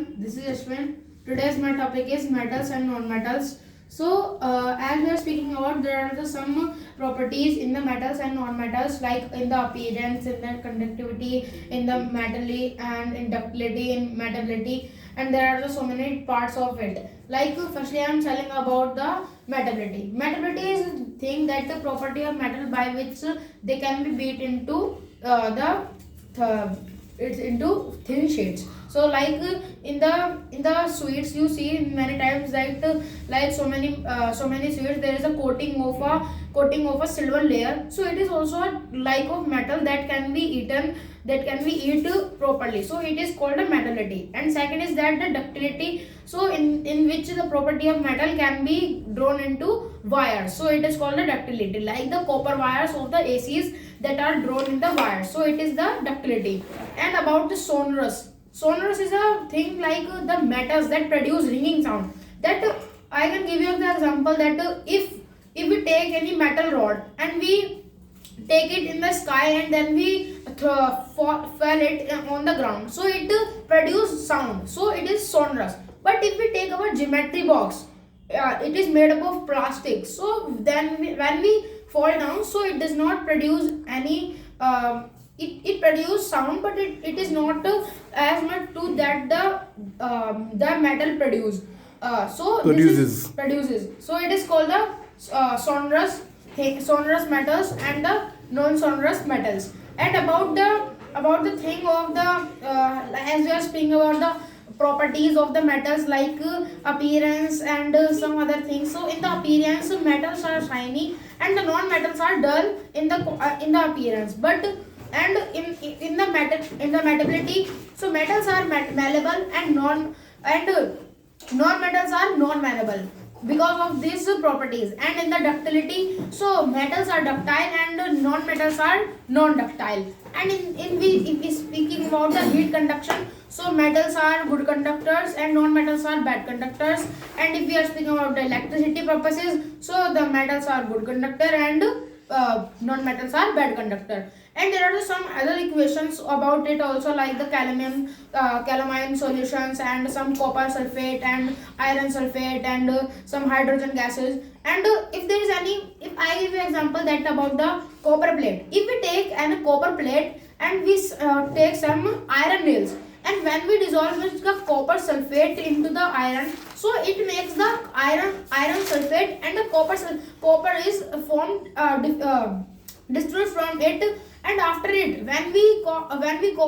everyone, this is Ashwin. Today's my topic is metals and non-metals. So, as we are speaking about, there are some properties in the metals and non-metals, like in the appearance, in the conductivity, in the metally and in ductility, in metallity, and there are so many parts of it. Like firstly, I am telling about the metallity. Metallity is the thing that the property of metal by which they can be beat into it's into thin sheets. So like in the sweets you see many times like so many sweets there is a coating of a silver layer. So it is also a like of metal that can be eaten, that can be eaten properly. So it is called a metallity. And second is that the ductility. So in which the property of metal can be drawn into wires. So it is called the ductility, like the copper wires of the ACs that are drawn in the wires. So it is the ductility. And about the sonorous. Sonorous is a thing like the metals that produce ringing sound. That I can give you the example that if we take any metal rod and we take it in the sky and then we fell it on the ground, so it produce sound. So it is sonorous. But if we take our geometry box, it is made up of plastic. So then when we fall down, so it does not produce any. It produces sound, but it is not as much to that the metal produce. Produces. So it is called the sonorous metals and the non-sonorous metals. And about the thing of the as we are speaking about the properties of the metals, like appearance and some other things. So in the appearance, metals are shiny and the non-metals are dull in the appearance. But and in the metallity, so metals are malleable and non-metals are non-malleable because of these properties. And in the ductility, so metals are ductile and non-metals are non-ductile. And if we speaking about the heat conduction, so metals are good conductors and non-metals are bad conductors. And if we are speaking about the electricity purposes, so the metals are good conductor and non-metals are bad conductor. And there are some other equations about it also, like the calamine solutions and some copper sulfate and iron sulfate and some hydrogen gases. And if I give you an example that about the copper plate, if we take a copper plate and we take some iron nails, and when we dissolve the copper sulfate into the iron, so it makes the iron sulfate, and the copper is formed distilled from it. And after it, when we call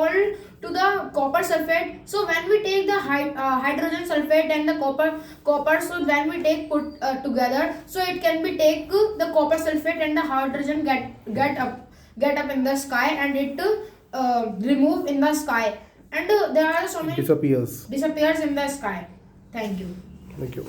to the copper sulfate, so when we take the hydrogen sulfate and the copper, so when we take put together, so it can be take the copper sulfate and the hydrogen get up in the sky, and it remove in the sky. And there are so many disappears in the sky. Thank you. Thank you.